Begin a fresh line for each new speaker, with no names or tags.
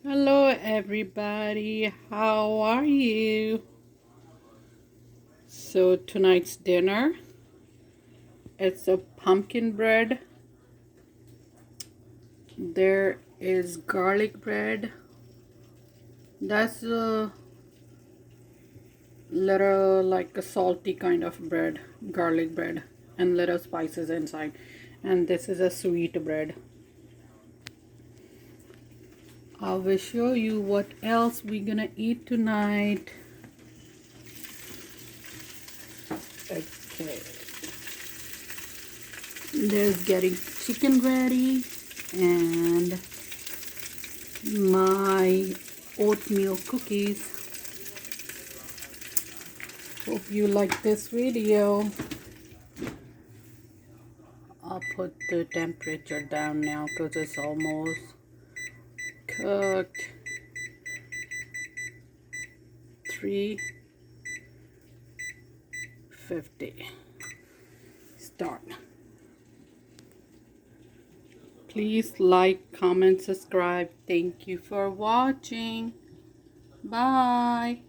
Hello, everybody. How are you? So, tonight's dinner it's a pumpkin bread. There is garlic bread. That's a little like a salty kind of bread, garlic bread, and little spices inside. And this is a sweet bread. I will show you what else we're gonna eat tonight. Okay. There's getting chicken ready and my oatmeal cookies. Hope you like this video. I'll put the temperature down now because it's almost cooked. 350. Start. Please like, comment, subscribe. Thank you for watching. Bye.